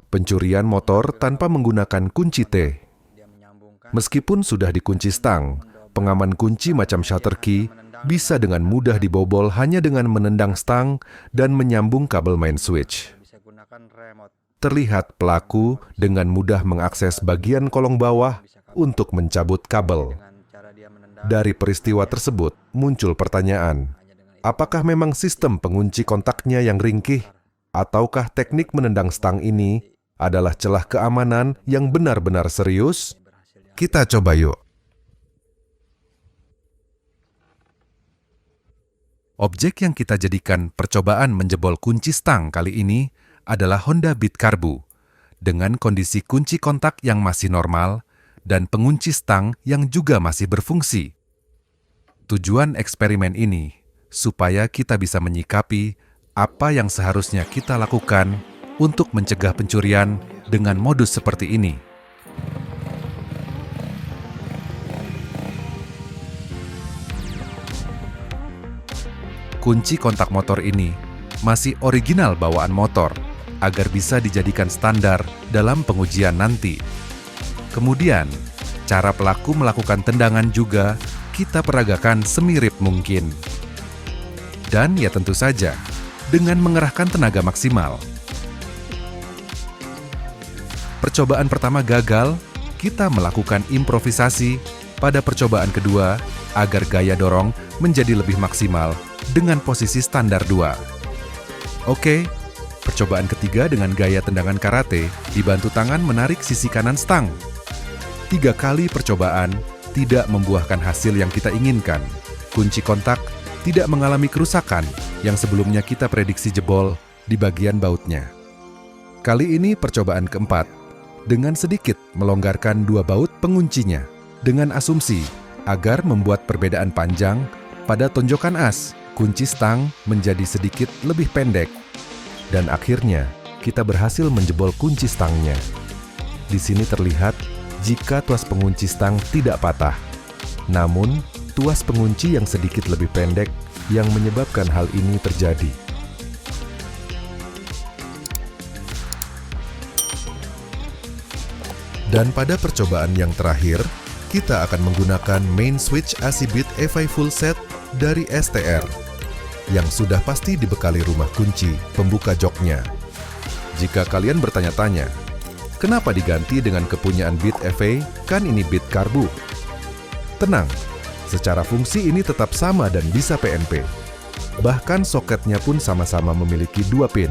pencurian motor tanpa menggunakan kunci T. Meskipun sudah dikunci stang, pengaman kunci macam shutter key bisa dengan mudah dibobol hanya dengan menendang stang dan menyambung kabel main switch. Terlihat pelaku dengan mudah mengakses bagian kolong bawah untuk mencabut kabel. Dari peristiwa tersebut muncul pertanyaan, apakah memang sistem pengunci kontaknya yang ringkih, ataukah teknik menendang stang ini adalah celah keamanan yang benar-benar serius? Kita coba yuk. Objek yang kita jadikan percobaan menjebol kunci stang kali ini adalah Honda Beat Carbu, dengan kondisi kunci kontak yang masih normal dan pengunci stang yang juga masih berfungsi. Tujuan eksperimen ini supaya kita bisa menyikapi apa yang seharusnya kita lakukan untuk mencegah pencurian dengan modus seperti ini. Kunci kontak motor ini masih original bawaan motor agar bisa dijadikan standar dalam pengujian nanti. Kemudian, cara pelaku melakukan tendangan juga kita peragakan semirip mungkin. Dan ya tentu saja, dengan mengerahkan tenaga maksimal. Percobaan pertama gagal, kita melakukan improvisasi pada percobaan kedua agar gaya dorong menjadi lebih maksimal dengan posisi standar 2. Oke, percobaan ketiga dengan gaya tendangan karate dibantu tangan menarik sisi kanan stang. 3 kali percobaan tidak membuahkan hasil yang kita inginkan. Kunci kontak tidak mengalami kerusakan yang sebelumnya kita prediksi jebol di bagian bautnya. Kali ini percobaan keempat, dengan sedikit melonggarkan 2 baut penguncinya, dengan asumsi agar membuat perbedaan panjang pada tonjokan as, kunci stang menjadi sedikit lebih pendek. Dan akhirnya, kita berhasil menjebol kunci stangnya. Di sini terlihat jika tuas pengunci stang tidak patah. Namun, tuas pengunci yang sedikit lebih pendek yang menyebabkan hal ini terjadi. Dan pada percobaan yang terakhir, kita akan menggunakan main switch AC Beat FI full set dari STR yang sudah pasti dibekali rumah kunci pembuka joknya. Jika kalian bertanya-tanya, kenapa diganti dengan kepunyaan Beat FA, kan ini Beat Carbu? Tenang, secara fungsi ini tetap sama dan bisa PNP. Bahkan soketnya pun sama-sama memiliki 2 pin.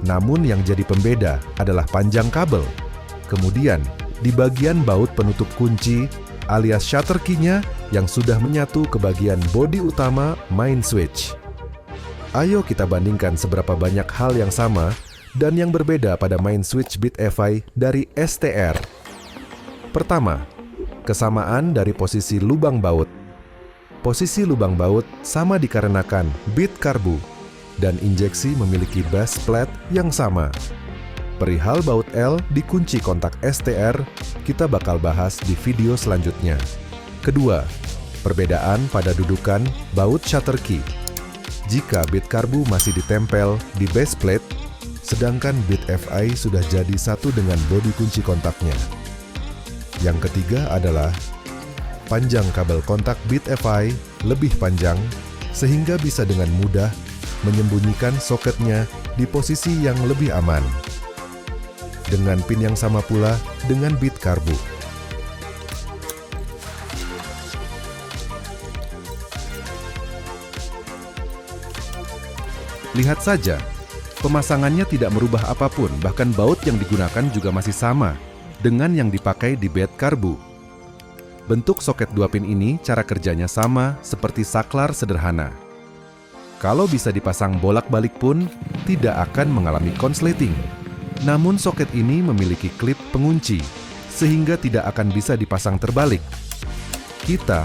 Namun yang jadi pembeda adalah panjang kabel. Kemudian, di bagian baut penutup kunci alias shutter key-nya yang sudah menyatu ke bagian bodi utama main switch. Ayo kita bandingkan seberapa banyak hal yang sama dan yang berbeda pada main switch Beat FI dari STR. Pertama, kesamaan dari posisi lubang baut. Posisi lubang baut sama dikarenakan Beat Carbu dan injeksi memiliki base plate yang sama. Perihal baut L di kunci kontak STR, kita bakal bahas di video selanjutnya. Kedua, perbedaan pada dudukan baut shutter key. Jika Beat Carbu masih ditempel di base plate, sedangkan Beat FI sudah jadi satu dengan bodi kunci kontaknya. Yang ketiga adalah panjang kabel kontak Beat FI lebih panjang sehingga bisa dengan mudah menyembunyikan soketnya di posisi yang lebih aman. Dengan pin yang sama pula dengan Beat Carbu. Lihat saja, pemasangannya tidak merubah apapun, bahkan baut yang digunakan juga masih sama dengan yang dipakai di Beat Carbu. Bentuk soket 2 pin ini cara kerjanya sama seperti saklar sederhana. Kalau bisa dipasang bolak-balik pun tidak akan mengalami konsleting. Namun soket ini memiliki klip pengunci, sehingga tidak akan bisa dipasang terbalik. Kita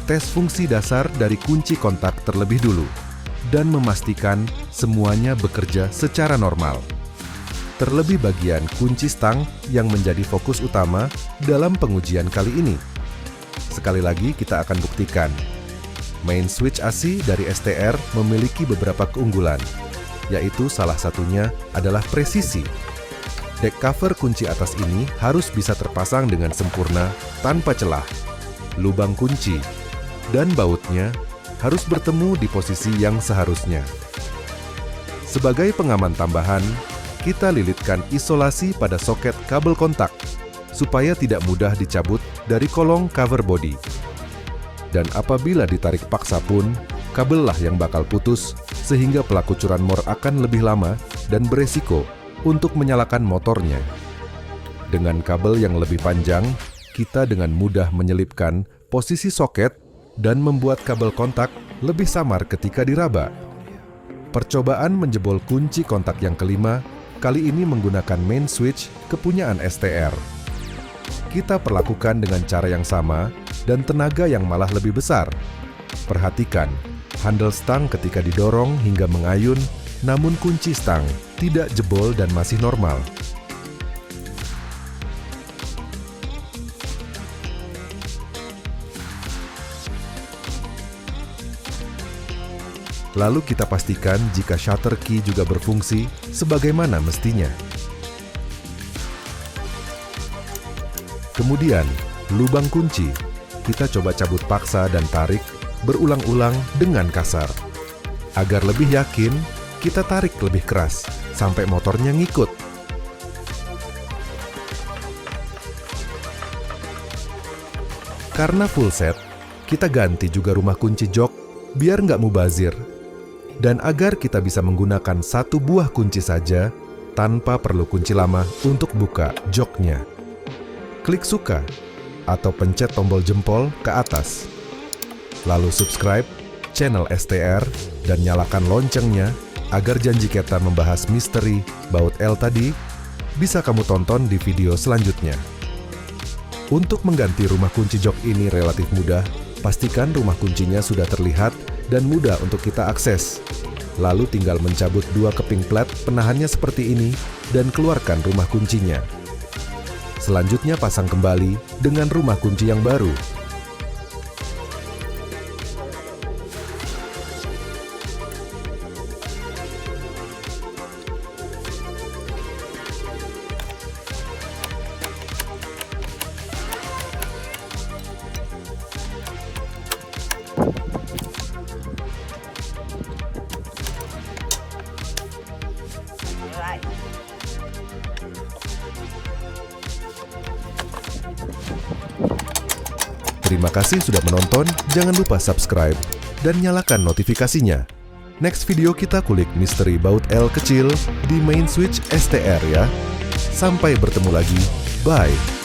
tes fungsi dasar dari kunci kontak terlebih dulu, dan memastikan semuanya bekerja secara normal. Terlebih bagian kunci stang yang menjadi fokus utama dalam pengujian kali ini. Sekali lagi kita akan buktikan, main switch AC dari STR memiliki beberapa keunggulan, yaitu salah satunya adalah presisi. Dek cover kunci atas ini harus bisa terpasang dengan sempurna tanpa celah. Lubang kunci dan bautnya harus bertemu di posisi yang seharusnya. Sebagai pengaman tambahan, kita lilitkan isolasi pada soket kabel kontak supaya tidak mudah dicabut dari kolong cover body. Dan apabila ditarik paksa pun, kabellah yang bakal putus sehingga pelaku curanmor akan lebih lama dan beresiko untuk menyalakan motornya. Dengan kabel yang lebih panjang, kita dengan mudah menyelipkan posisi soket dan membuat kabel kontak lebih samar ketika diraba. Percobaan menjebol kunci kontak yang kelima kali ini menggunakan main switch kepunyaan STR. Kita perlakukan dengan cara yang sama dan tenaga yang malah lebih besar. Perhatikan, handle stang ketika didorong hingga mengayun, namun kunci stang tidak jebol dan masih normal. Lalu kita pastikan jika shutter key juga berfungsi sebagaimana mestinya. Kemudian, lubang kunci. Kita coba cabut paksa dan tarik berulang-ulang dengan kasar. Agar lebih yakin, kita tarik lebih keras sampai motornya ngikut. Karena full set, kita ganti juga rumah kunci jok biar nggak mubazir. Dan agar kita bisa menggunakan satu buah kunci saja tanpa perlu kunci lama untuk buka joknya. Klik suka atau pencet tombol jempol ke atas. Lalu subscribe channel STR dan nyalakan loncengnya agar janji kita membahas misteri baut L tadi bisa kamu tonton di video selanjutnya. Untuk mengganti rumah kunci jok ini relatif mudah, pastikan rumah kuncinya sudah terlihat dan mudah untuk kita akses. Lalu tinggal mencabut dua keping plat penahannya seperti ini dan keluarkan rumah kuncinya. Selanjutnya pasang kembali dengan rumah kunci yang baru. Terima kasih sudah menonton, jangan lupa subscribe dan nyalakan notifikasinya. Next video kita kulik misteri baut L kecil di main switch STR ya. Sampai bertemu lagi, bye!